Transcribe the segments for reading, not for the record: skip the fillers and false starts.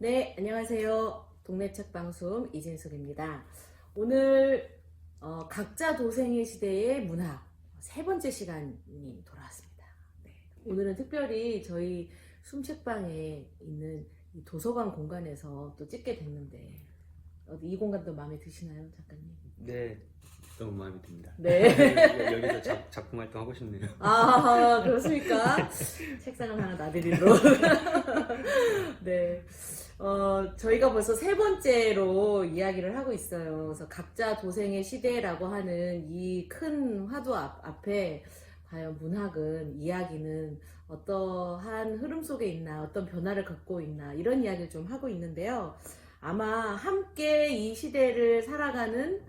네, 안녕하세요. 동네 책방송 이진숙입니다. 오늘 각자 도생의 시대의 문학 세 번째 시간이 돌아왔습니다. 네, 오늘은 특별히 저희 숨책방에 있는 이 도서관 공간에서 또 찍게 됐는데 이 공간도 마음에 드시나요, 작가님? 네, 너무 마음에 듭니다. 네. 여기서 작품 활동 하고 싶네요. 아, 그렇습니까? 책상을 하나 놔드리도록. 네. 저희가 벌써 세 번째로 이야기를 하고 있어요. 그래서 각자 도생의 시대라고 하는 이 큰 화두 앞에 과연 문학은, 이야기는 어떠한 흐름 속에 있나, 어떤 변화를 겪고 있나, 이런 이야기를 좀 하고 있는데요. 아마 함께 이 시대를 살아가는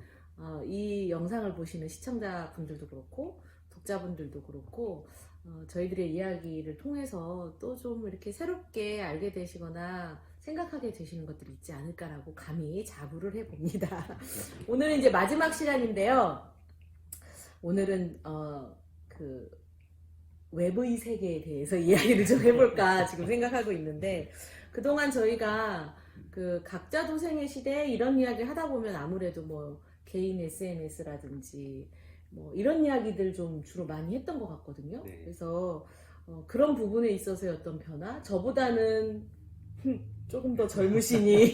이 영상을 보시는 시청자분들도 그렇고, 독자분들도 그렇고, 저희들의 이야기를 통해서 또 좀 이렇게 새롭게 알게 되시거나 생각하게 되시는 것들이 있지 않을까라고 감히 자부를 해봅니다. 오늘은 이제 마지막 시간인데요. 오늘은 그 외부의 세계에 대해서 이야기를 좀 해볼까 지금 생각하고 있는데, 그동안 저희가 그 각자 도생의 시대 이런 이야기를 하다 보면 아무래도 뭐 개인 SNS라든지 뭐 이런 이야기들 좀 주로 많이 했던 것 같거든요. 네. 그래서 그런 부분에 있어서의 어떤 변화, 저보다는 조금 더 젊으시니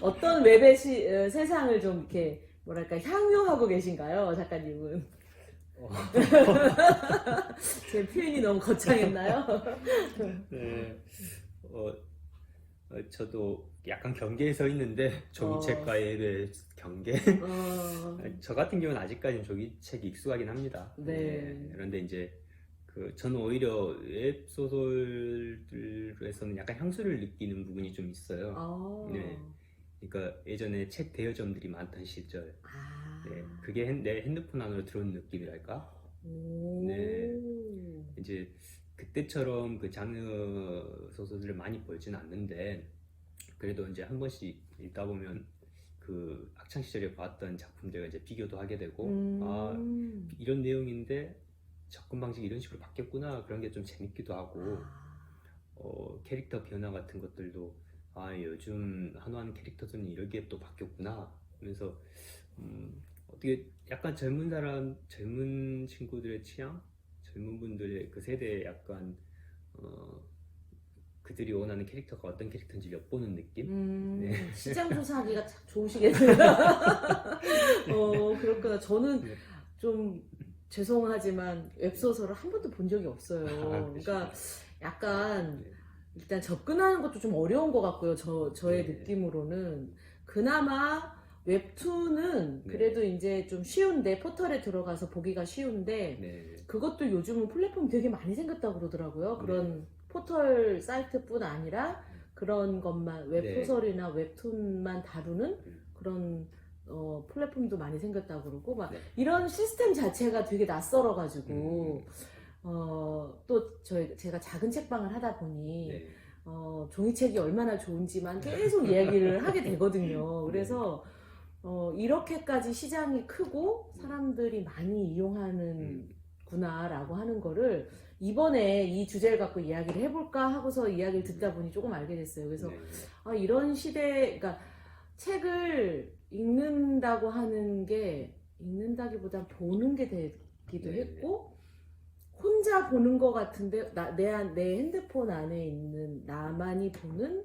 어떤 웹의 세상을 좀 이렇게 뭐랄까 향유하고 계신가요, 작가님은? 제 표현이 너무 거창했나요? 네, 저도 약간 경계에 서 있는데 종이책과의 앱의 경계. 저 같은 경우는 아직까지는 종이책이 익숙하긴 합니다. 네. 그런데 이제 저는 오히려 웹 소설에서는 약간 향수를 느끼는 부분이 좀 있어요. 네. 그러니까 예전에 책 대여점들이 많던 시절, 네, 그게 내 핸드폰 안으로 들어온 느낌이랄까. 네, 이제 그때처럼 그 장르 소설들을 많이 보지는 않는데, 그래도 이제 한 번씩 읽다 보면 그 학창 시절에 봤던 작품들과 이제 비교도 하게 되고, 아, 이런 내용인데 접근 방식이 이런 식으로 바뀌었구나, 그런 게 좀 재밌기도 하고, 캐릭터 변화 같은 것들도 요즘 한화하는 캐릭터들은 이렇게 또 바뀌었구나 하면서 어떻게 약간 젊은 친구들의 취향, 젊은 분들의 그 세대에 약간 그들이 원하는 캐릭터가 어떤 캐릭터인지 엿보는 느낌? 네. 시장 조사하기가 참 좋으시겠네요. 그렇구나. 저는 네. 좀 죄송하지만 웹소설을 한 번도 본 적이 없어요. 그러니까 약간 네. 일단 접근하는 것도 좀 어려운 것 같고요. 저의 네. 느낌으로는. 그나마 웹툰은 네. 그래도 이제 좀 쉬운데, 포털에 들어가서 보기가 쉬운데, 네. 그것도 요즘은 플랫폼이 되게 많이 생겼다고 그러더라고요. 네. 그런 포털 사이트뿐 아니라 그런 것만, 웹소설이나 웹툰만 다루는 그런 플랫폼도 많이 생겼다고 그러고, 막 네. 이런 시스템 자체가 되게 낯설어가지고, 또 제가 작은 책방을 하다 보니, 네. 종이책이 얼마나 좋은지만 계속 이야기를 하게 되거든요. 그래서 이렇게까지 시장이 크고 사람들이 많이 이용하는구나라고 하는 거를 이번에 이 주제를 갖고 이야기를 해볼까 하고서 이야기를 듣다 보니 조금 알게 됐어요. 그래서 네. 이런 시대, 그러니까 책을 읽는다고 하는 게, 읽는다기보단 보는 게 되기도 네. 했고, 혼자 보는 것 같은데 내 핸드폰 안에 있는 나만이 보는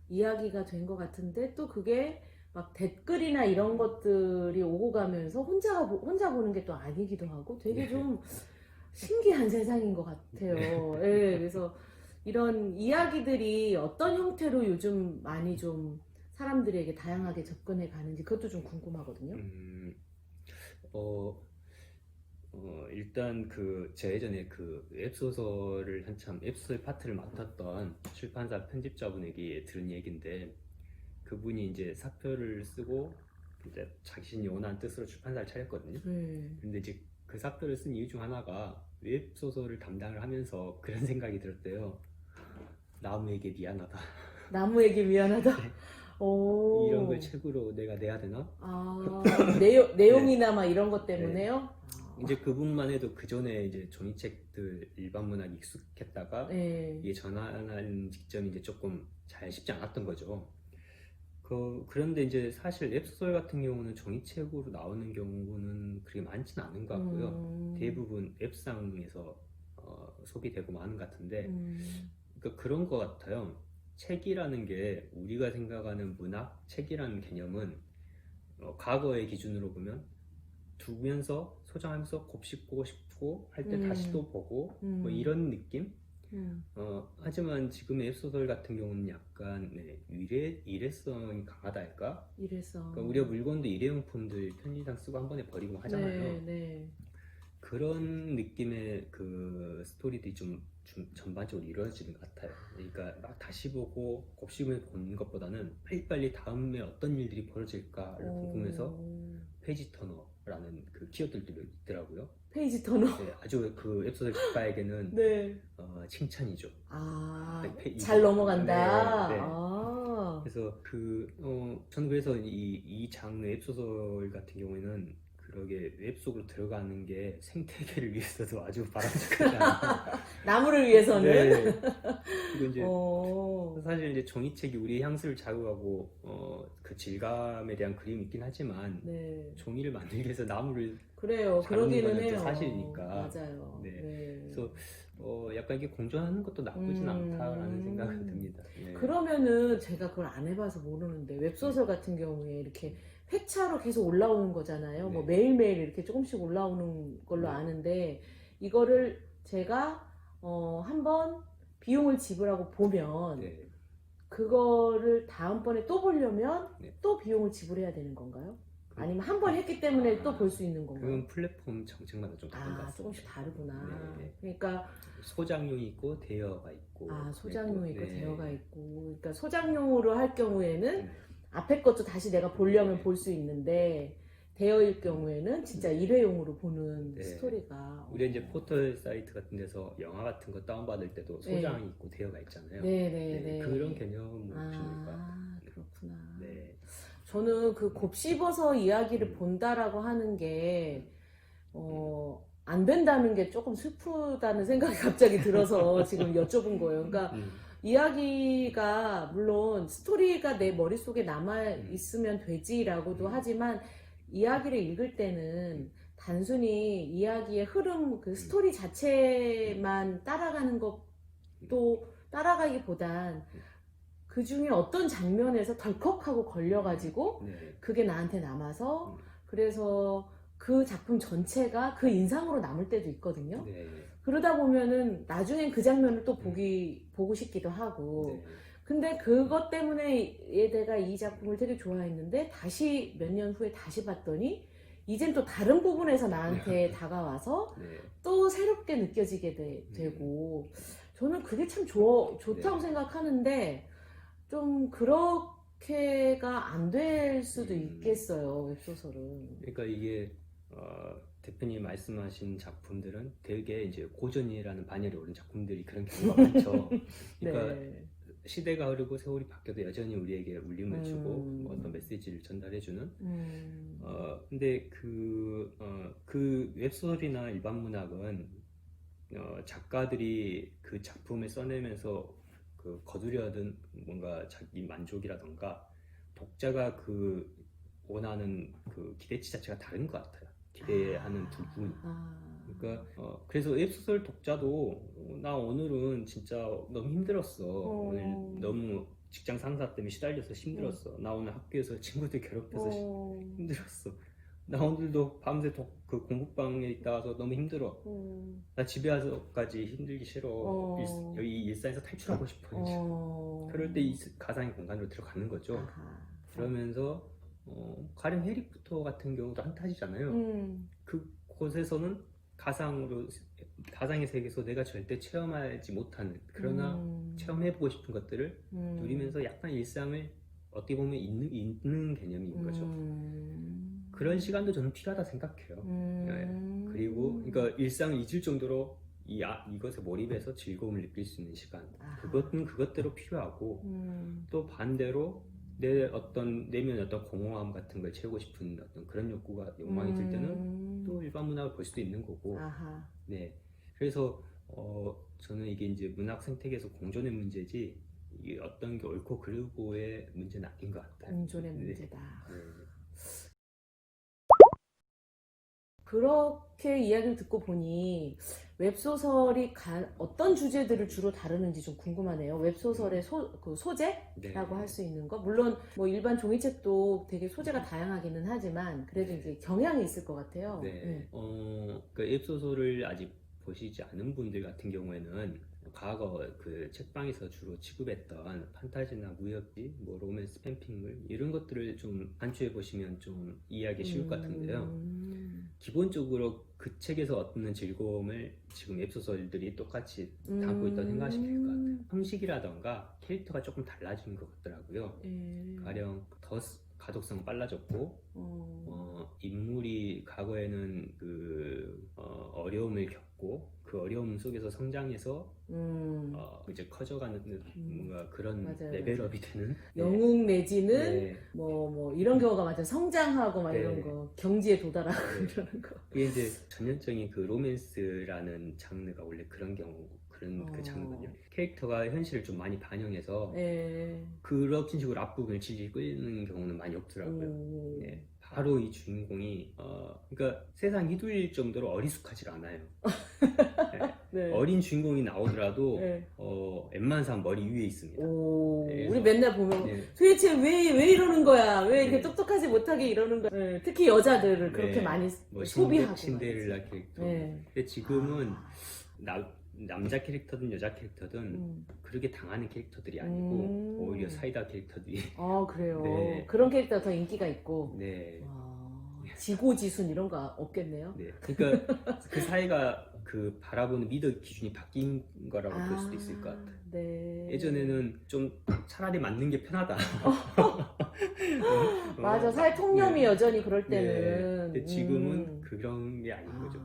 이야기가 된 것 같은데, 또 그게 막 댓글이나 이런 것들이 오고 가면서 혼자 보는 게 또 아니기도 하고 되게 좀 신기한 세상인 것 같아요. 예, 그래서 이런 이야기들이 어떤 형태로 요즘 많이 좀 사람들에게 다양하게 접근해 가는지 그것도 좀 궁금하거든요. 일단 제 예전에 그 웹소설을 한참 웹소설 파트를 맡았던 출판사 편집자분에게 들은 얘기인데, 그분이 이제 사표를 쓰고 이제 자신이 원하는 뜻으로 출판사를 차렸거든요. 근데 이제 그 사표를 쓴 이유 중 하나가 웹소설을 담당을 하면서 그런 생각이 들었대요. 나무에게 미안하다. 나무에게 미안하다. 네. 오. 이런 걸 책으로 내가 내야 되나? 내용이나 막 이런 것 때문에요? 이제 그분만 해도 그 전에 이제 종이책들 일반 문학이 익숙했다가 네. 이게 전환하는 직전이 이제 조금 잘 쉽지 않았던 거죠. 그런데 이제 사실 웹소설 같은 경우는 종이책으로 나오는 경우는 그렇게 많지는 않은 것 같고요. 대부분 웹상에서 소비되고 마는 것 같은데, 그러니까 그런 것 같아요. 책이라는 게 우리가 생각하는 문학, 책이라는 개념은 과거의 기준으로 보면 두면서 소장하면서 곱씹고 싶고 할 때 다시 또 보고 뭐 이런 느낌? 하지만 지금의 웹소설 같은 경우는 약간 일회성이 강하다 할까? 이래서 그러니까 우리가 물건도 일회용품들 편의상 쓰고 한 번에 버리고 하잖아요. 네. 그런 느낌의 그 스토리들이 좀 전반적으로 이루어지는 것 같아요. 그러니까 막 다시 보고 곱씹으면서 보는 것보다는 빨리빨리 다음에 어떤 일들이 벌어질까를 궁금해서 페이지 터너라는 그 키워드들도 있더라고요. 페이지 터너. 네, 아주 그 웹소설 작가에게는 네. 칭찬이죠. 잘 넘어간다. 네. 그래서 저는 그래서 이 장르 웹소설 같은 경우에는 그러게 웹 속으로 들어가는 게 생태계를 위해서도 아주 바람직하다. 나무를 위해서는. 네. 그리고 이제 사실 이제 종이책이 우리의 향수를 자극하고 그 질감에 대한 그림이 있긴 하지만 네. 종이를 만들기 위해서 나무를 그래요. 자르는 그러기는 거는 또 해요. 사실이니까. 맞아요. 네. 그래서 약간 이게 공존하는 것도 나쁘진 않다라는 생각이 듭니다. 네. 그러면은 제가 그걸 안 해봐서 모르는데 웹소설 같은 경우에 이렇게 회차로 계속 올라오는 거잖아요. 네. 뭐 매일매일 이렇게 조금씩 올라오는 걸로 네. 아는데 이거를 제가 한번 비용을 지불하고 보면 네. 그거를 다음번에 또 보려면 네. 또 비용을 지불해야 되는 건가요? 아니면 한 번 했기 때문에 또 볼 수 있는 건가요? 그건 플랫폼 정책마다 좀 다른 것 같습니다. 조금씩 다르구나. 네. 그러니까 소장용이 있고 대여가 있고. 소장용이 있고 네. 대여가 있고. 그러니까 소장용으로 할 경우에는 네. 앞에 것도 다시 내가 보려면 볼 수 있는데 대여일 경우에는 진짜 일회용으로 보는 네. 스토리가. 우리 이제 포털 사이트 같은 데서 영화 같은 거 다운받을 때도 소장이 있고 대여가 있잖아요. 네. 그런 개념으로 보시는 것 같아요. 그렇구나. 네. 저는 그 곱씹어서 이야기를 본다라고 하는 게 안 된다는 게 조금 슬프다는 생각이 갑자기 들어서 지금 여쭤본 거예요. 그러니까 이야기가 물론 스토리가 내 머릿속에 남아 있으면 되지라고도 하지만 이야기를 읽을 때는 단순히 이야기의 흐름, 그 스토리 자체만 따라가는 것도 따라가기보단 그 중에 어떤 장면에서 덜컥하고 걸려가지고 그게 나한테 남아서 그래서 그 작품 전체가 그 인상으로 남을 때도 있거든요. 그러다 보면은 나중엔 그 장면을 또 보고 싶기도 하고. 근데 그것 때문에 내가 이 작품을 되게 좋아했는데 다시 몇 년 후에 다시 봤더니 이젠 또 다른 부분에서 나한테 다가와서 또 새롭게 느껴지게 되고 저는 그게 참 좋다고 생각하는데 좀 그렇게가 안 될 수도 있겠어요, 웹소설은. 그러니까 이게 대표님 말씀하신 작품들은 되게 이제 고전이라는 반열에 오른 작품들이 그런 경우가 많죠. 그러니까 시대가 흐르고 세월이 바뀌어도 여전히 우리에게 울림을 주고 어떤 메시지를 전달해주는. 근데 그 웹소설이나 일반 문학은 작가들이 그 작품을 써내면서 그 거두려던 뭔가 자기 만족이라던가 독자가 그 원하는 그 기대치 자체가 다른 것 같아요. 기대하는 부분이. 그러니까 그래서 웹소설 독자도 나 오늘은 진짜 너무 힘들었어. 오늘 너무 직장 상사 때문에 시달려서 힘들었어. 나 오늘 학교에서 친구들 괴롭혀서 힘들었어. 나 오늘도 밤새 그 공부방에 있다 와서 너무 힘들어. 나 집에 와서까지 힘들기 싫어. 여기 일상에서 탈출하고 싶어. 그럴 때 이 가상의 공간으로 들어가는 거죠. 그러면서 가령 해리포터 같은 경우도 판타지잖아요. 그곳에서는 가상의 세계에서 내가 절대 체험하지 못하는 그러나 체험해보고 싶은 것들을 누리면서 약간 일상을 어떻게 보면 있는 개념인 거죠. 그런 시간도 저는 필요하다 생각해요. 그리고 그러니까 일상을 잊을 정도로 이것에 몰입해서 즐거움을 느낄 수 있는 시간. 그것은 그것대로 필요하고 또 반대로 내 어떤 내면의 어떤 공허함 같은 걸 채우고 싶은 어떤 그런 욕망이 들 때는 또 일반 문학을 볼 수도 있는 거고. 아하. 네. 그래서 저는 이게 이제 문학 생태계에서 공존의 문제지 이게 어떤 게 옳고 그르고의 문제는 아닌 것 같아요. 공존의 네. 문제다. 네. 그렇게 이야기를 듣고 보니 웹소설이 어떤 주제들을 주로 다루는지 좀 궁금하네요. 웹소설의 그 소재라고 네. 할 수 있는 거. 물론 뭐 일반 종이책도 되게 소재가 다양하기는 하지만 그래도 이제 경향이 있을 것 같아요. 네. 그 웹소설을 아직 보시지 않은 분들 같은 경우에는 과거 그 책방에서 주로 취급했던 판타지나 무협지, 뭐 로맨스 팬픽물 이런 것들을 좀 반추해 보시면 좀 이해하기 쉬울 것 같은데요. 기본적으로 그 책에서 얻는 즐거움을 지금 웹소설들이 똑같이 담고 있다고 생각하시면 될 것 같아요. 형식이라던가 캐릭터가 조금 달라진 것 같더라고요. 가령 더 가독성 빨라졌고, 인물이 과거에는 그 어려움을 겪고 그 어려움 속에서 성장해서 이제 커져가는 뭔가 그런 맞아요, 레벨업이 되는 영웅 내지는 네. 뭐 이런 경우가 많죠. 성장하고 막 네. 이런 거, 경지에 도달하고 네. 이러는 거. 그게 이제 전형적인 그 로맨스라는 장르가 원래 그런 경우 그런 그 장르거든요. 캐릭터가 현실을 좀 많이 반영해서 네. 그런 식으로 앞부분을 질질 끌는 경우는 많이 없더라고요. 네. 바로 이 주인공이 그러니까 세상 휘둘릴 정도로 어리숙하지 않아요. 네. 네. 어린 주인공이 나오더라도 네. 웬만한 머리 위에 있습니다. 네, 우리 맨날 보면 네. 도대체 왜 이러는 거야? 왜 이렇게 네. 똑똑하지 못하게 이러는 거야? 네. 특히 여자들을 그렇게 네. 많이 뭐 소비하고 신데렐라 캐릭터. 네. 근데 지금은 남자 캐릭터든 여자 캐릭터든 그렇게 당하는 캐릭터들이 아니고 오히려 사이다 캐릭터들이 그래요. 네. 그런 캐릭터 더 인기가 있고. 네. 지고지순 이런 거 없겠네요. 네. 그러니까 그 사이가 그 바라보는 미덕 기준이 바뀐 거라고 볼 수도 있을 것 같아요. 네. 예전에는 좀 차라리 맞는 게 편하다. 맞아. 사회 통념이 네. 여전히 그럴 네. 때는. 근데 지금은 그런 게 아닌 거죠.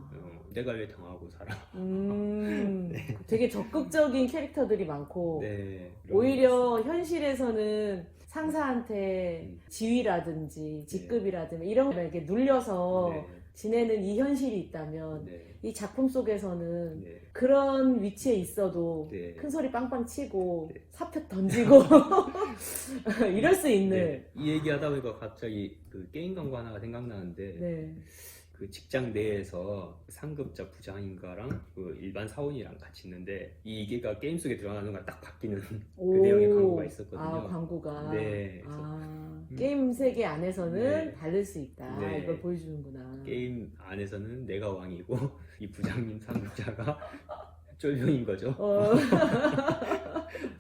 내가 왜 당하고 살아? 네. 되게 적극적인 캐릭터들이 많고 네. 오히려 현실에서는 상사한테 지위라든지 직급이라든지 이런 거 이렇게 눌려서 네. 지내는 이 현실이 있다면 네. 이 작품 속에서는 네. 그런 위치에 있어도 네. 큰 소리 빵빵 치고 네. 사표 던지고 이럴 수 있는. 네. 이 얘기하다 보니까 갑자기 그 게임 광고 하나가 생각나는데 네. 그 직장 내에서 상급자 부장인가랑 그 일반 사원이랑 같이 있는데 이게가 게임 속에 들어가는 순간 딱 바뀌는 그 내용의 광고가 있었거든요. 광고가. 네. 게임 세계 안에서는 네. 다를 수 있다. 네. 이걸 보여주는구나. 게임 안에서는 내가 왕이고 이 부장님 상급자가 쫄병인 거죠.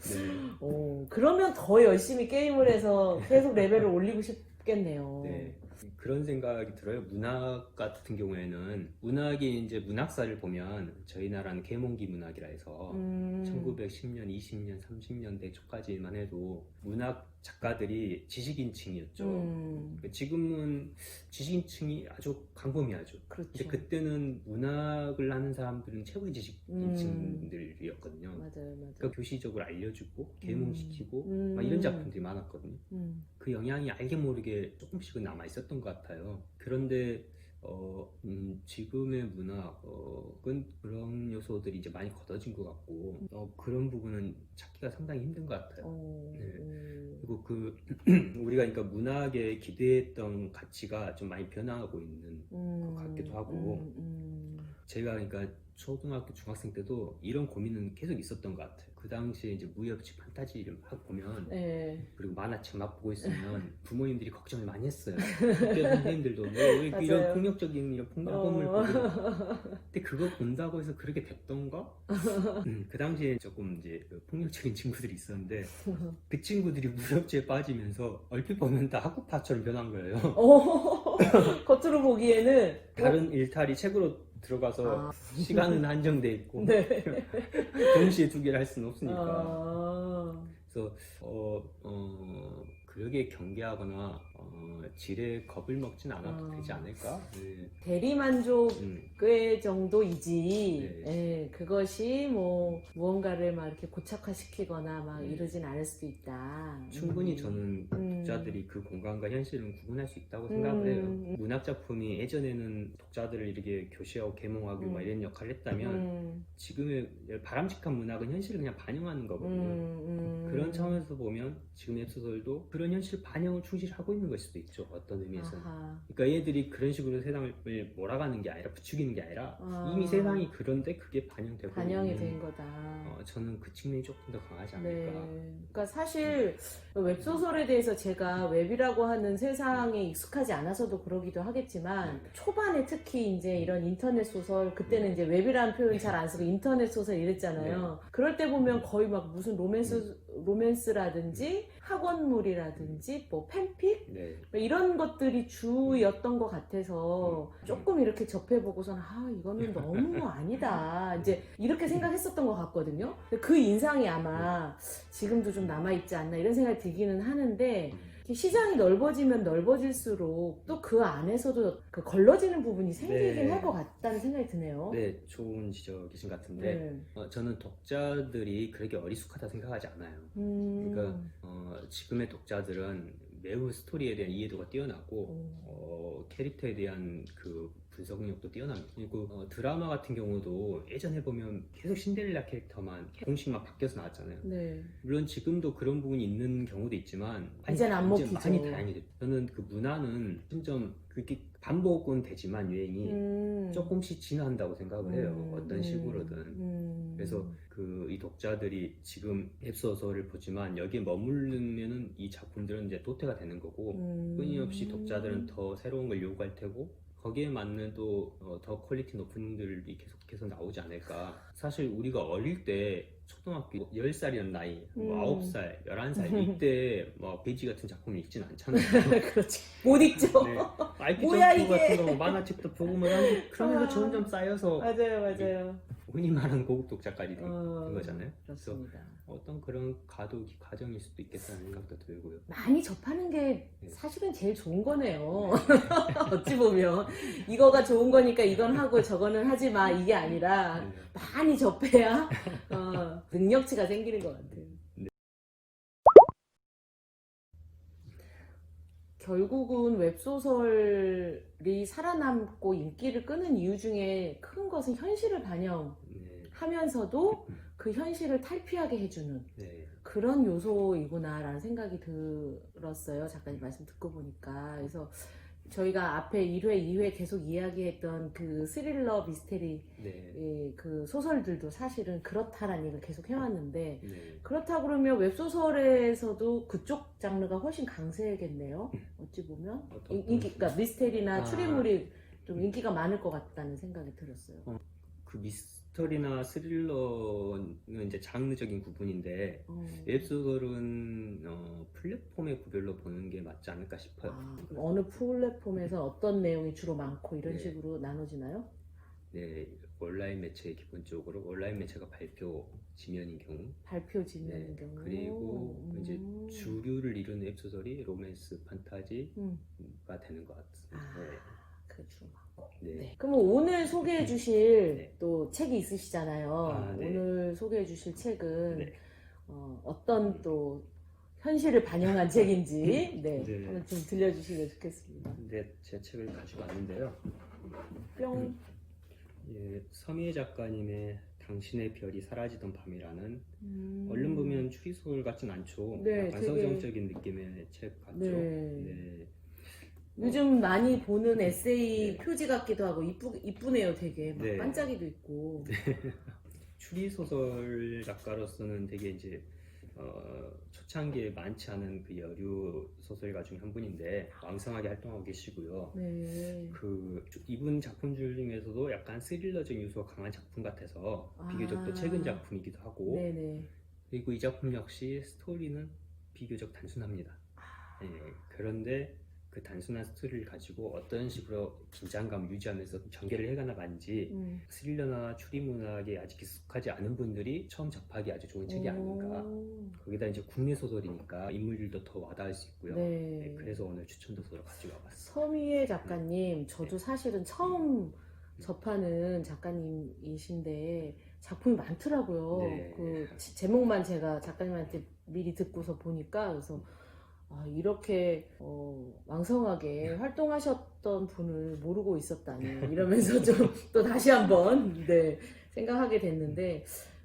네. 그러면 더 열심히 게임을 해서 계속 레벨을 올리고 싶겠네요. 네. 그런 생각이 들어요. 문학 같은 경우에는 문학이 이제 문학사를 보면 저희 나라는 계몽기 문학이라 해서 1910년, 20년, 30년대 초까지만 해도 문학 작가들이 지식인층이었죠. 지금은 지식인층이 아주 광범위하죠. 그렇죠. 근데 그때는 문학을 하는 사람들은 최고의 지식인층들이었거든요. 맞아요. 그러니까 교시적으로 알려주고 계몽시키고 막 이런 작품들이 많았거든요. 그 영향이 알게 모르게 조금씩은 남아 있었던 것 같아요. 그런데 지금의 문학은 그런 요소들이 이제 많이 걷어진 것 같고 그런 부분은 찾기가 상당히 힘든 것 같아요. 네. 그리고 우리가 그러니까 문학에 기대했던 가치가 좀 많이 변화하고 있는 것 같기도 하고 제가 그러니까 초등학교 중학생 때도 이런 고민은 계속 있었던 것 같아요. 그 당시에 이제 무협지 판타지를 막 보면 그리고 만화책 막 보고 있으면 부모님들이 걱정을 많이 했어요. 학교 선생님들도 왜 이런 폭력적인 이런 폭력범을 보고 근데 그거 본다고 해서 그렇게 됐던가? 그 당시에 조금 이제 폭력적인 친구들이 있었는데 그 친구들이 무협지에 빠지면서 얼핏 보면 다 학구파처럼 변한 거예요. 겉으로 보기에는 다른 일탈이 책으로 들어가서 시간은 한정돼 있고 네. 동시에 두 개를 할 수는 없으니까 그래서 그러게 경계하거나 질에 겁을 먹진 않아도 되지 않을까? 네. 대리만족의 정도이지, 네. 예, 그것이 뭐 무언가를 막 이렇게 고착화시키거나 막 네. 이러진 않을 수도 있다. 충분히 저는 독자들이 그 공간과 현실을 구분할 수 있다고 생각을 해요. 문학 작품이 예전에는 독자들을 이렇게 교시하고 계몽하고 막 이런 역할을 했다면 지금의 바람직한 문학은 현실을 그냥 반영하는 거거든요. 그런 차원에서 보면 지금의 웹소설도 그런 현실 반영을 충실하고 있는 걸 수도 있죠. 어떤 의미에서는. 아하. 그러니까 얘들이 그런 식으로 세상을 몰아가는 게 아니라 부추기는 게 아니라 이미 세상이 그런데 그게 반영되고 반영이 있는, 된 거다. 저는 그 측면이 조금 더 강하지 않을까. 네. 그러니까 사실 웹소설에 대해서 제가 웹이라고 하는 세상에 익숙하지 않아서도 그러기도 하겠지만 초반에 특히 이제 이런 인터넷 소설 그때는 이제 웹이라는 표현 잘 안 쓰고 인터넷 소설 이랬잖아요. 그럴 때 보면 거의 막 무슨 로맨스라든지 학원물이라든지 뭐 팬픽 네. 이런 것들이 주였던 것 같아서 조금 이렇게 접해보고서는 아 이거는 너무 아니다 이제 이렇게 생각했었던 것 같거든요. 근데 그 인상이 아마 지금도 좀 남아있지 않나 이런 생각이 들기는 하는데 시장이 넓어지면 넓어질수록 또 그 안에서도 그 걸러지는 부분이 생기긴 네. 할 것 같다는 생각이 드네요. 네, 좋은 지적이신 것 같은데 저는 독자들이 그렇게 어리숙하다 생각하지 않아요. 그러니까 지금의 독자들은 매우 스토리에 대한 이해도가 뛰어나고 캐릭터에 대한 그 분석력도 뛰어납니다. 그리고 드라마 같은 경우도 예전에 보면 계속 신데렐라 캐릭터만 공식만 바뀌어서 나왔잖아요. 네. 물론 지금도 그런 부분이 있는 경우도 있지만 이제는 안 이제 먹히죠. 많이 다양해졌죠. 저는 그 문화는 점점 그렇게 반복은 되지만 유행이 조금씩 진화한다고 생각을 해요. 어떤 식으로든. 그래서 이 독자들이 지금 웹소설을 보지만 여기에 머무르면은 이 작품들은 이제 도태가 되는 거고 끊임없이 독자들은 더 새로운 걸 요구할 테고 거기에 맞는 또 더 퀄리티 높은 분들이 계속해서 나오지 않을까. 사실 우리가 어릴 때 초등학교 10살이라는 나이, 뭐 9살, 11살 이때 뭐 베이지 같은 작품을 읽진 않잖아요. 그렇지. 못 읽죠. 네. 아이피 뭐야, 점프 이게. 같은 거 만화책도 보고 뭐 그러면서 점점 쌓여서 맞아요. 흔히 말하는 고급 독자까지 된 거잖아요. 그렇습니다. 그래서 어떤 그런 과정일 수도 있겠다는 생각도 들고요. 많이 접하는 게 사실은 제일 좋은 거네요. 어찌 보면 이거가 좋은 거니까 이건 하고 저거는 하지 마 이게 아니라 많이 접해야 능력치가 생기는 것 같아요. 결국은 웹소설이 살아남고 인기를 끄는 이유 중에 큰 것은 현실을 반영하면서도 그 현실을 탈피하게 해주는 그런 요소이구나라는 생각이 들었어요. 작가님 말씀 듣고 보니까. 그래서 저희가 앞에 1회, 2회 계속 이야기했던 그 스릴러 미스테리 그 소설들도 사실은 그렇다라는 얘기를 계속 해왔는데 그렇다 그러면 웹소설에서도 그쪽 장르가 훨씬 강세겠네요. 어찌 보면 그러니까 미스테리나 추리물이 좀 인기가 많을 것 같다는 생각이 들었어요. 그 미스터리나 스릴러는 이제 장르적인 구분인데 웹소설은 플랫폼의 구별로 보는 게 맞지 않을까 싶어요. 어느 플랫폼에서 어떤 내용이 주로 많고 이런 식으로 나눠지나요? 네, 온라인 매체 기본적으로 온라인 매체가 발표 지면인 경우, 경우 그리고 이제 주류를 이루는 웹소설이 로맨스, 판타지가 되는 것 같습니다. 그럼 오늘 소개해 주실 또 책이 있으시잖아요. 오늘 소개해 주실 책은 어떤 또 현실을 반영한 책인지 한번 좀 들려주시면 좋겠습니다. 제 책을 가지고 왔는데요. 뿅. 서미애 작가님의 당신의 별이 사라지던 밤이라는 얼른 보면 추리소설 같진 않죠. 약간 서정적인 느낌의 책 같죠. 요즘 많이 보는 에세이 표지 같기도 하고 이쁘네요. 되게 막 반짝이도 있고. 추리소설 작가로서는 되게 이제 초창기에 많지 않은 그 여류 소설가 중 한 분인데 왕성하게 활동하고 계시고요. 이분 작품들 중에서도 약간 스릴러적 요소가 강한 작품 같아서 비교적 또 최근 작품이기도 하고 그리고 이 작품 역시 스토리는 비교적 단순합니다. 그런데 그 그 단순한 스토리를 가지고 어떤 식으로 긴장감 유지하면서 전개를 해가나 반지 스릴러나 추리 문학에 아직 익숙하지 않은 분들이 처음 접하기 아주 좋은 책이 아닌가. 거기다 이제 국내 소설이니까 인물들도 더 와닿을 수 있고요. 네. 네, 그래서 오늘 추천 도서로 가지고 와봤습니다. 서미애 작가님, 저도 사실은 처음 접하는 작가님이신데 작품이 많더라고요. 네. 그 제목만 제가 작가님한테 미리 듣고서 보니까 그래서 이렇게 왕성하게 활동하셨던 분을 모르고 있었다니 이러면서 좀 또 다시 한번 네, 생각하게 됐는데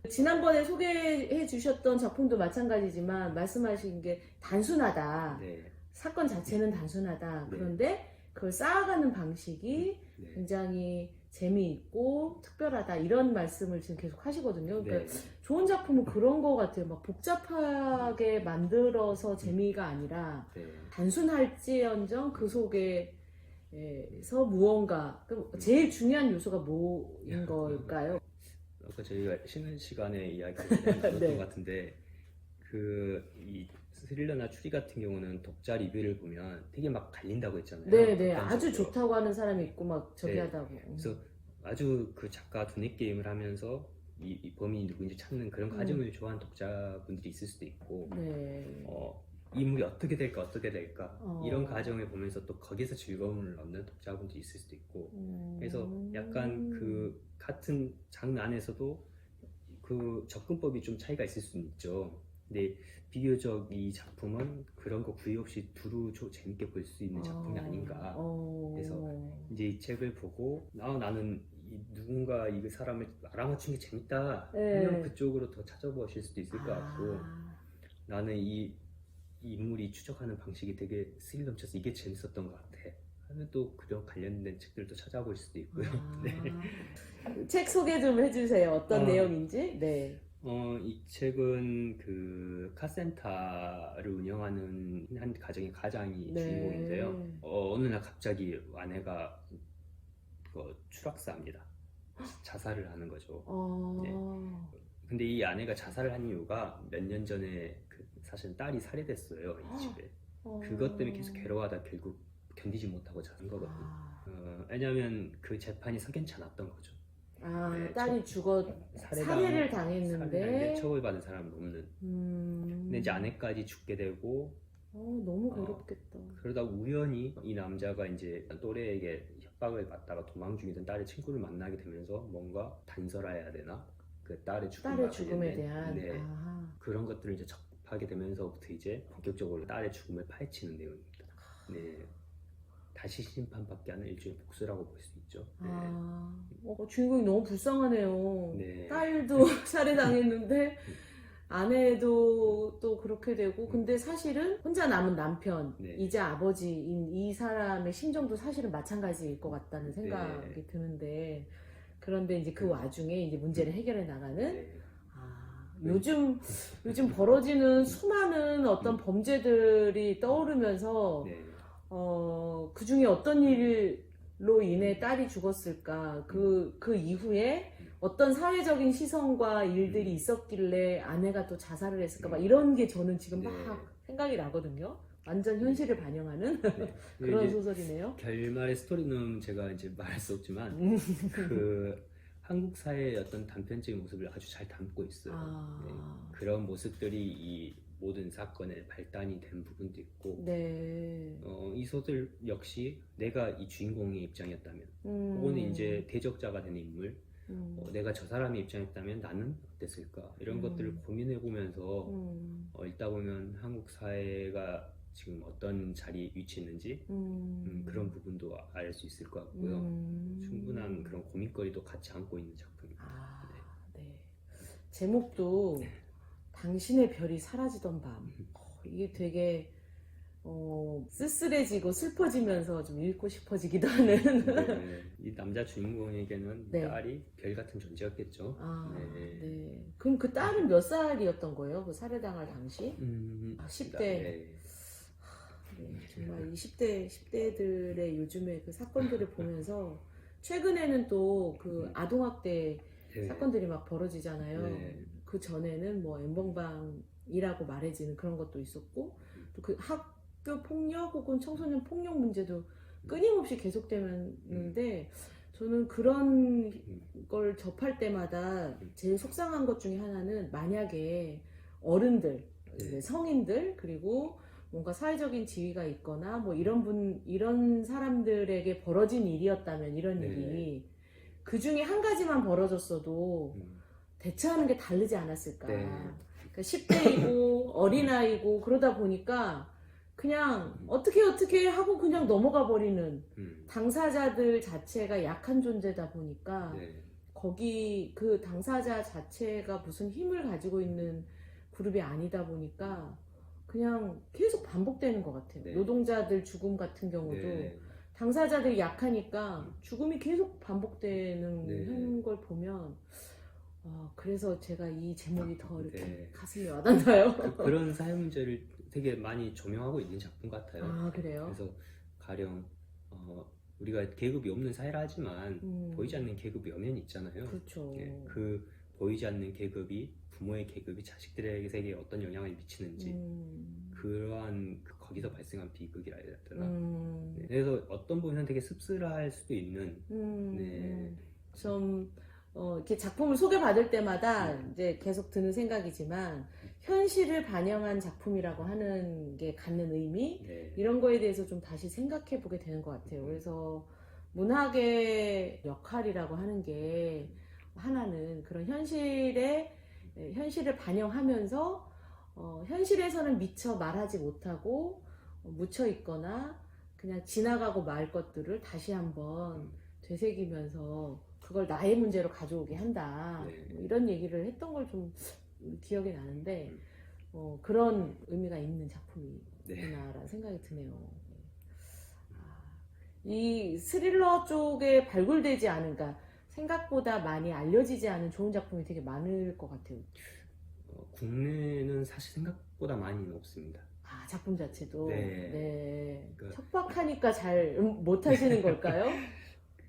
지난번에 소개해 주셨던 작품도 마찬가지지만 말씀하신 게 단순하다. 네. 사건 자체는 단순하다. 네. 그런데 그걸 쌓아가는 방식이 네. 굉장히 재미있고 특별하다 이런 말씀을 지금 계속 하시거든요. 그러니까 네. 좋은 작품은 그런 거 같아요. 막 복잡하게 만들어서 재미가 아니라 네. 단순할지언정 그 속에서 무언가 제일 중요한 요소가 뭐인 걸까요? 아까 저희가 쉬는 시간에 이야기를 나눴던 네. 것 같은데 이 스릴러나 추리 같은 경우는 독자 리뷰를 보면 되게 막 갈린다고 했잖아요. 네네 아주 극단적으로. 좋다고 하는 사람이 있고 막 저기 네. 하다고. 그래서 아주 그 작가 두뇌 게임을 하면서 이 범인이 누구인지 찾는 그런 과정을 좋아하는 독자분들이 있을 수도 있고 네. 인물이 어떻게 될까 이런 어. 과정을 보면서 또 거기서 즐거움을 얻는 독자분들이 있을 수도 있고 그래서 약간 그 같은 장르 안에서도 그 접근법이 좀 차이가 있을 수는 있죠. 근데 비교적 이 작품은 그런 거 구애 없이 두루 재밌게 볼 수 있는 작품이 아닌가. 그래서 이제 이 책을 보고 나는 누군가 이 사람을 알아맞힌 게 재밌다 하면 그쪽으로 더 찾아보실 수도 있을 것 같고 나는 이 인물이 추적하는 방식이 되게 스릴 넘쳐서 이게 재밌었던 것 같아 하면 또 그런 관련된 책들도 찾아볼 수도 있고요. 네. 책 소개 좀 해주세요. 어떤 내용인지. 네. 이 책은 그 카센터를 운영하는 한 가정의 가장이 주인공인데요. 어느 날 갑자기 아내가 추락사합니다. 자살을 하는 거죠. 네. 근데 이 아내가 자살을 한 이유가 몇 년 전에 사실 딸이 살해됐어요. 이 집에. 그것 때문에 계속 괴로워하다 결국 견디지 못하고 자는 거거든요. 왜냐하면 그 재판이 석연치 않았던 거죠. 네, 딸이 살해를 당했는데 처벌받은 사람은 없는. 근데 이제 아내까지 죽게 되고 너무 괴롭겠다. 그러다 우연히 이 남자가 이제 또래에게 협박을 받다가 도망 중이던 딸의 친구를 만나게 되면서 뭔가 단서라야 되나? 그 딸의 죽음에 대한 네, 그런 것들을 이제 접하게 되면서부터 이제 본격적으로 딸의 죽음을 파헤치는 내용입니다. 네. 다시 심판받게 하는 일종의 복수라고 볼 수 있죠. 네. 주인공이 너무 불쌍하네요. 네. 딸도 살해당했는데 아내도 또 그렇게 되고 근데 사실은 혼자 남은 남편 네. 이자 아버지인 이 사람의 심정도 사실은 마찬가지일 것 같다는 생각이 네. 드는데 그런데 이제 그 와중에 이제 문제를 해결해 나가는 네. 요즘 벌어지는 수많은 어떤 범죄들이 떠오르면서 네. 그 중에 어떤 일로 인해 딸이 죽었을까 그 이후에 어떤 사회적인 시선과 일들이 있었길래 아내가 또 자살을 했을까 막 이런 게 저는 지금 막 생각이 나거든요. 완전 현실을 반영하는 그런 소설이네요. 결말의 스토리는 제가 이제 말할 수 없지만 그 한국 사회의 어떤 단편적인 모습을 아주 잘 담고 있어요. 네. 그런 모습들이 이 모든 사건의 발단이 된 부분도 있고 이 소설 역시 내가 이 주인공의 입장이었다면 혹은 이제 대적자가 된 인물 내가 저 사람의 입장이었다면 나는 어땠을까 이런 것들을 고민해 보면서 읽다 보면 한국 사회가 지금 어떤 자리에 위치했는지 그런 부분도 알 수 있을 것 같고요. 충분한 그런 고민거리도 같이 안고 있는 작품입니다. 네. 제목도 당신의 별이 사라지던 밤. 이게 되게 쓸쓸해지고 슬퍼지면서 좀 읽고 싶어지기도 하는. 네. 이 남자 주인공에게는 딸이 별 같은 존재였겠죠. 네. 그럼 그 딸은 몇 살이었던 거예요? 그 살해당할 당시? 10대. 네. 정말 20대, 10대들의 요즘에 그 사건들을 보면서 최근에는 또 그 아동학대 사건들이 막 벌어지잖아요. 그 전에는 뭐 엠번방이라고 말해지는 그런 것도 있었고 또 그 학교 폭력 혹은 청소년 폭력 문제도 끊임없이 계속되는데 저는 그런 걸 접할 때마다 제일 속상한 것 중에 하나는 만약에 어른들, 이제 성인들 그리고 뭔가 사회적인 지위가 있거나 뭐 이런 사람들에게 벌어진 일이었다면 이런 네. 일이 그 중에 한 가지만 벌어졌어도 대처하는 게 다르지 않았을까. 네. 그러니까 10대이고 어린아이고 그러다 보니까 그냥 어떻게 하고 그냥 넘어가 버리는 당사자들 자체가 약한 존재다 보니까 네. 거기 그 당사자 자체가 무슨 힘을 가지고 있는 그룹이 아니다 보니까 그냥 계속 반복되는 것 같아요. 네. 노동자들 죽음 같은 경우도 네. 당사자들이 약하니까 죽음이 계속 반복되는 네. 걸 보면 그래서 제가 이 제목이 더 이렇게 네. 가슴이 와닿나요? 그런 사회 문제를 되게 많이 조명하고 있는 작품 같아요. 아, 그래요? 그래서 가령 우리가 계급이 없는 사회라 하지만 보이지 않는 계급이 엄연히 있잖아요. 그렇죠. 예, 그 보이지 않는 계급이 부모의 계급이 자식들에게 어떤 영향을 미치는지 그러한 거기서 발생한 비극이라 해야 되나. 네, 그래서 어떤 부분은 되게 씁쓸할 수도 있는. 네. 좀 이렇게 작품을 소개받을 때마다 이제 계속 드는 생각이지만 현실을 반영한 작품이라고 하는 게 갖는 의미 네. 이런 거에 대해서 좀 다시 생각해 보게 되는 것 같아요. 그래서 문학의 역할이라고 하는 게 하나는 그런 현실을 반영하면서 현실에서는 미처 말하지 못하고 묻혀 있거나 그냥 지나가고 말 것들을 다시 한번 되새기면서 그걸 나의 문제로 가져오게 한다. 네. 뭐 이런 얘기를 했던 걸 좀 기억이 나는데 그런 의미가 있는 작품이구나라는 생각이 드네요. 이 스릴러 쪽에 발굴되지 않은, 그러니까 생각보다 많이 알려지지 않은 좋은 작품이 되게 많을 것 같아요. 국내는 사실 생각보다 많이는 없습니다. 작품 자체도. 네. 네. 그러니까 척박하니까 잘 못하시는 걸까요?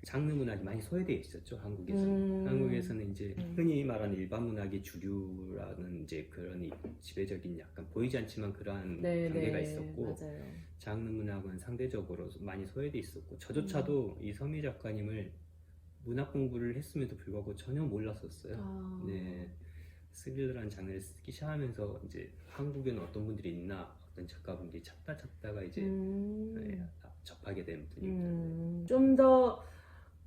장르 문학이 많이 소외되어 있었죠, 한국에서는. 한국에서는 이제 흔히 말하는 일반 문학이 주류라는 이제 그런 지배적인 약간 보이지 않지만 그러한 단계가 있었고, 맞아요. 장르 문학은 상대적으로 많이 소외되어 있었고, 저조차도 이 서미 작가님을 문학 공부를 했음에도 불구하고 전혀 몰랐었어요. 네. 스릴러라는 장르를 쓰기 시작하면서 이제 한국에는 어떤 분들이 있나, 어떤 작가분들이 찾다가 이제 접하게 된 분입니다.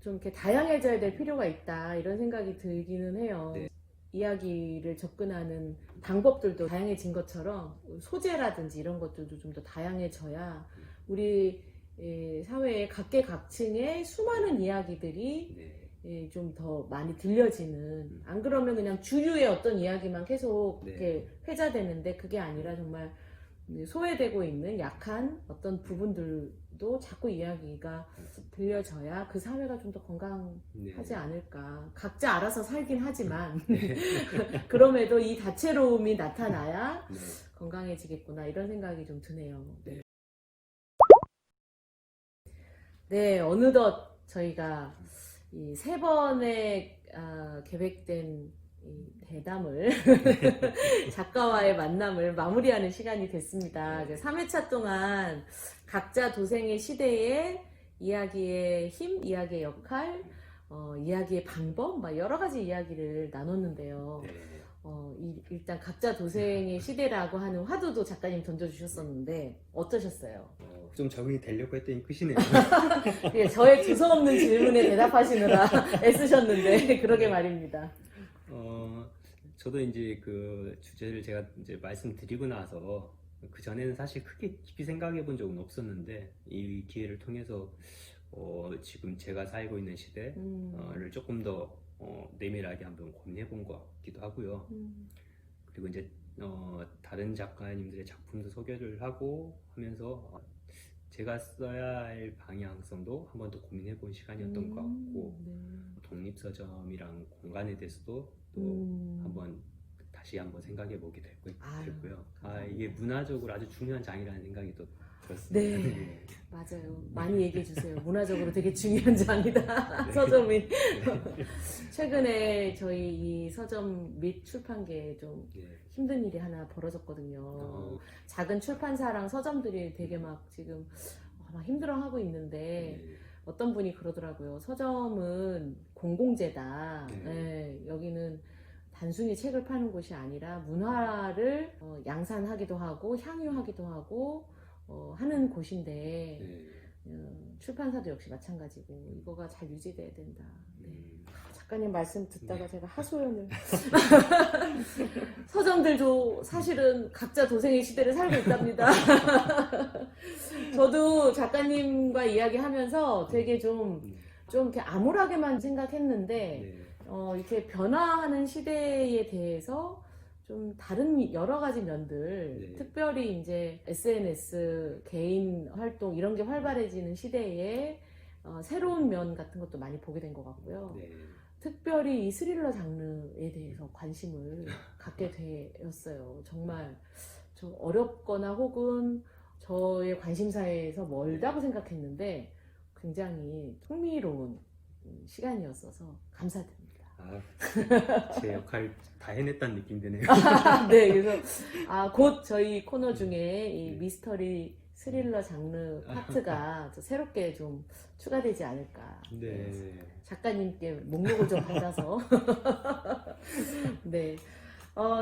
좀 이렇게 다양해져야 될 필요가 있다 이런 생각이 들기는 해요. 네. 이야기를 접근하는 방법들도 다양해진 것처럼 소재라든지 이런 것들도 좀 더 다양해져야 우리 사회의 각계각층의 수많은 이야기들이 좀 더 많이 들려지는, 안 그러면 그냥 주류의 어떤 이야기만 계속 이렇게 회자되는데 그게 아니라 정말 소외되고 있는 약한 어떤 부분들도 자꾸 이야기가 들려져야 그 사회가 좀 더 건강하지 않을까. 각자 알아서 살긴 하지만 그럼에도 이 다채로움이 나타나야 건강해지겠구나 이런 생각이 좀 드네요. 네, 어느덧 저희가 이 3번의 계획된 이 대담을 작가와의 만남을 마무리하는 시간이 됐습니다. 3회차 동안 각자 도생의 시대의 이야기의 힘, 이야기의 역할, 이야기의 방법, 막 여러 가지 이야기를 나눴는데요. 일단 각자 도생의 시대라고 하는 화두도 작가님 던져주셨었는데 어떠셨어요? 좀 적응이 되려고 했더니 끝이네요. 저의 두서없는 질문에 대답하시느라 애쓰셨는데 그러게 말입니다. 저도 이제 그 주제를 제가 이제 말씀드리고 나서 그 전에는 사실 크게 깊이 생각해 본 적은 없었는데 이 기회를 통해서 지금 제가 살고 있는 시대를 조금 더 내밀하게 한번 고민해 본 것 같기도 하고요. 그리고 이제 다른 작가님들의 작품도 소개를 하고 하면서 제가 써야 할 방향성도 한 번 더 고민해 본 시간이었던 것 같고 독립서점이랑 공간에 대해서도 또 한번 다시 한번 생각해 보게 됐고요. 이게 문화적으로 아주 중요한 장이라는 생각이 또 그렇습니다. 네. 맞아요. 많이 얘기해 주세요. 문화적으로 되게 중요한 장이다. 서점이. 최근에 저희 이 서점 및 출판계에 좀 네. 힘든 일이 하나 벌어졌거든요. 작은 출판사랑 서점들이 되게 막 지금 막 힘들어하고 있는데 네. 어떤 분이 그러더라고요. 서점은 공공재다. 네. 네, 여기는 단순히 책을 파는 곳이 아니라 문화를 양산하기도 하고 향유하기도 하고 하는 곳인데 네. 출판사도 역시 마찬가지고 이거가 잘 유지돼야 된다. 네. 음. 작가님 말씀 듣다가 네. 제가 하소연을 서점들도 사실은 각자 도생의 시대를 살고 있답니다. 저도 작가님과 이야기하면서 되게 좀 이렇게 암울하게만 생각했는데 네. 이렇게 변화하는 시대에 대해서 좀 다른 여러 가지 면들, 네. 특별히 이제 SNS, 개인 활동 이런 게 활발해지는 시대에 새로운 면 같은 것도 많이 보게 된 것 같고요. 네. 특별히 이 스릴러 장르에 대해서 관심을 갖게 되었어요. 정말 좀 어렵거나 혹은 저의 관심사에서 멀다고 생각했는데 굉장히 흥미로운 시간이었어서 감사드립니다. 제 역할 다 해냈다는 느낌 드네요. 네, 그래서 곧 저희 코너 중에 이 미스터리 스릴러 장르 파트가 또 새롭게 좀 추가되지 않을까. 네. 작가님께 목록을 좀 받아서. 네.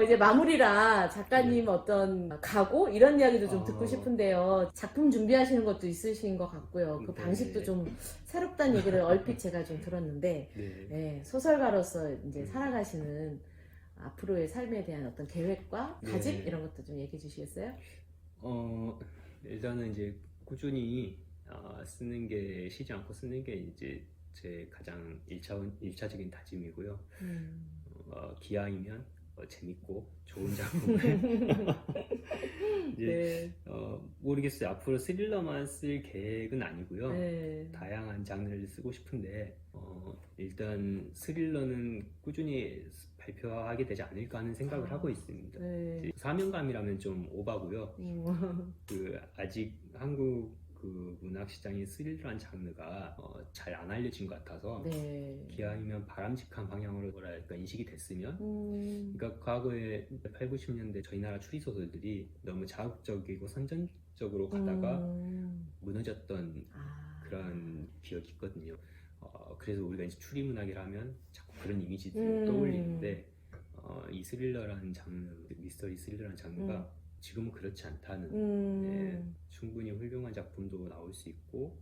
이제 마무리라 작가님 어떤 각오 이런 이야기도 좀 듣고 싶은데요. 작품 준비하시는 것도 있으신 것 같고요. 그 네. 방식도 좀 새롭다는 얘기를 얼핏 제가 좀 들었는데, 네. 네, 소설가로서 이제 살아가시는 앞으로의 삶에 대한 어떤 계획과 다짐 네. 이런 것도 좀 얘기해 주시겠어요? 일단은 이제 꾸준히 쓰는 게 쉬지 않고 쓰는 게 이제 제 가장 1차적인 다짐이고요. 기왕이면 재밌고 좋은 작품을 이제 네. 모르겠어요. 앞으로 스릴러만 쓸 계획은 아니고요. 네. 다양한 장르를 쓰고 싶은데 일단 스릴러는 꾸준히 발표하게 되지 않을까 하는 생각을 하고 있습니다. 네. 사명감이라면 좀 오바고요. 아직 한국 그 문학 시장의 스릴러란 장르가 잘 안 알려진 것 같아서 네. 기왕이면 바람직한 방향으로 뭐랄까 인식이 됐으면 그러니까 과거에 8, 90년대 저희 나라 추리 소설들이 너무 자극적이고 선전적으로 가다가 무너졌던 그런 기억이 있거든요. 그래서 우리가 이제 추리 문학이라면 자꾸 그런 이미지들이 떠올리는데 이 스릴러라는 장르, 미스터리 스릴러라는 장르가 지금은 그렇지 않다는 네, 충분히 훌륭한 작품도 나올 수 있고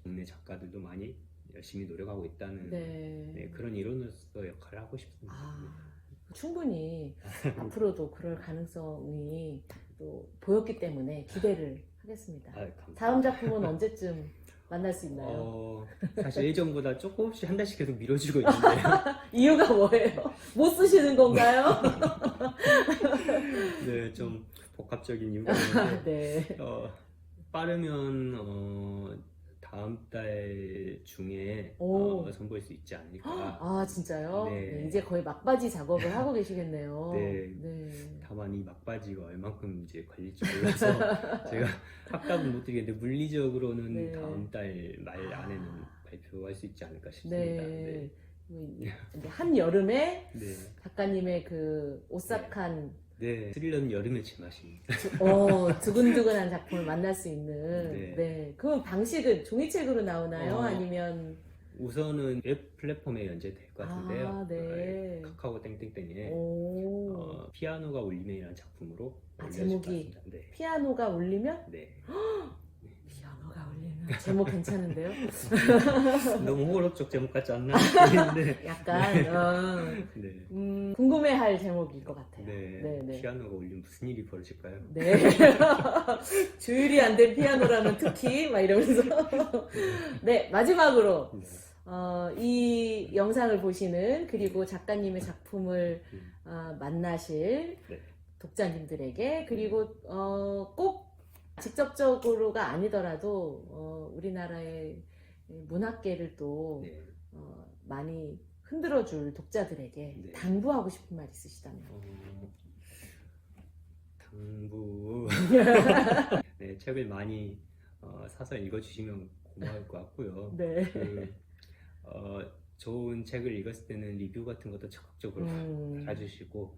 국내 작가들도 많이 열심히 노력하고 있다는 네, 그런 이론으로서 역할을 하고 싶습니다. 충분히 앞으로도 그럴 가능성이 또 보였기 때문에 기대를 하겠습니다. 다음 작품은 언제쯤 만날 수 있나요? 사실 예전보다 조금씩 한 달씩 계속 미뤄지고 있는데요. 이유가 뭐예요? 못 쓰시는 건가요? 네, 좀 복합적인 이유가 있는데 네. 빠르면 다음 달 중에 선보일 수 있지 않을까. 진짜요? 네. 네, 이제 거의 막바지 작업을 하고 계시겠네요. 네. 네. 다만 이 막바지가 얼만큼 이제 걸릴지 몰라서 제가 확답은 못 드리겠는데 물리적으로는 네. 다음 달 말 안에는 발표할 수 있지 않을까 싶습니다. 네. 한 여름에 네. 작가님의 그 오싹한 네. 스릴러는 여름의 제맛입니다. 두근두근한 작품을 만날 수 있는. 네. 네. 그럼 방식은 종이책으로 나오나요? 아니면 우선은 웹 플랫폼에 연재될 것 같은데요. 네. 카카오 땡땡땡에 피아노가 울리면이라는 작품으로 제목이 네. 피아노가 울리면? 네. 피아노가 울리면 제목 괜찮은데요? 너무 호럽적 제목 같지 않나? 네. 약간 네. 궁금해할 제목일 것 같아요. 네. 네. 피아노가 울리면 무슨 일이 벌어질까요? 네. 조율이 안 된 피아노라면 특히 막 이러면서. 네, 마지막으로 이 영상을 보시는 그리고 작가님의 작품을 만나실 네. 독자님들에게 그리고 꼭 직접적으로가 아니더라도 우리나라의 문학계를 또 네. 많이 흔들어줄 독자들에게 네. 당부하고 싶은 말 있으시다면? 당부. 네, 책을 많이 사서 읽어주시면 고마울 것 같고요. 네. 좋은 책을 읽었을 때는 리뷰 같은 것도 적극적으로 달아주시고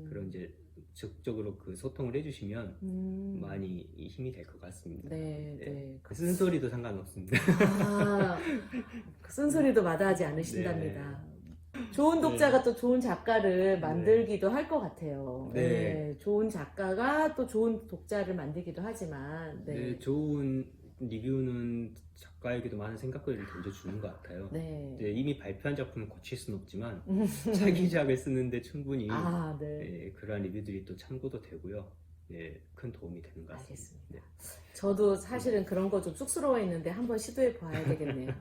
그런 이제 적극적으로 그 소통을 해주시면 많이 힘이 될 것 같습니다. 네, 네. 그 쓴소리도 상관없습니다. 그 쓴소리도 마다하지 않으신답니다. 좋은 독자가 또 좋은 작가를 만들기도 할 것 같아요. 네. 좋은 작가가 또 좋은 독자를 만들기도 하지만, 네, 좋은 리뷰는 작가에게도 많은 생각거리를 던져주는 것 같아요. 네. 이미 발표한 작품을 고칠 수는 없지만 차기작을 쓰는데 충분히 그러한 리뷰들이 또 참고도 되고요. 큰 도움이 되는 것 같습니다. 알겠습니다. 저도 사실은 그런 거 좀 쑥스러워했는데 한번 시도해 봐야 되겠네요.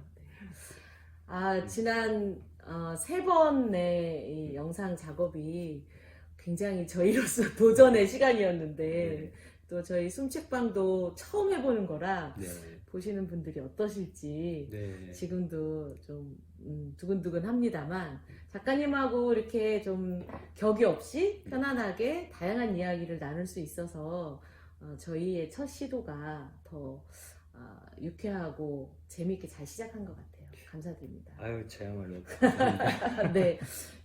지난 3번의 이 영상 작업이 굉장히 저희로서 도전의 시간이었는데 또 저희 숨책방도 처음 해보는 거라 보시는 분들이 어떠실지 지금도 좀 두근두근 합니다만 작가님하고 이렇게 좀 격이 없이 편안하게 다양한 이야기를 나눌 수 있어서 저희의 첫 시도가 더 유쾌하고 재미있게 잘 시작한 것 같아요. 감사드립니다. 아유, 저야말로. 네,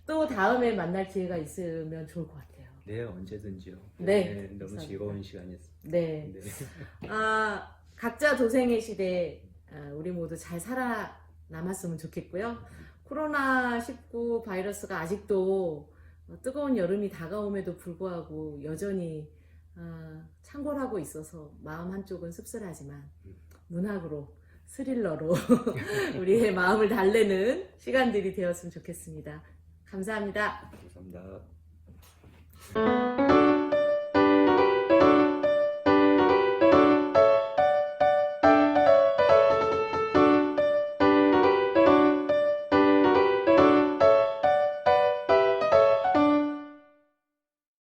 또 다음에 만날 기회가 있으면 좋을 것 같아요. 네, 언제든지요. 네, 너무 감사합니다. 즐거운 시간이었습니다. 네. 각자 도생의 시대 우리 모두 잘 살아남았으면 좋겠고요. 코로나19 바이러스가 아직도 뜨거운 여름이 다가옴에도 불구하고 여전히 창궐하고 있어서 마음 한쪽은 씁쓸하지만 문학으로 스릴러로 우리의 마음을 달래는 시간들이 되었으면 좋겠습니다. 감사합니다. 감사합니다.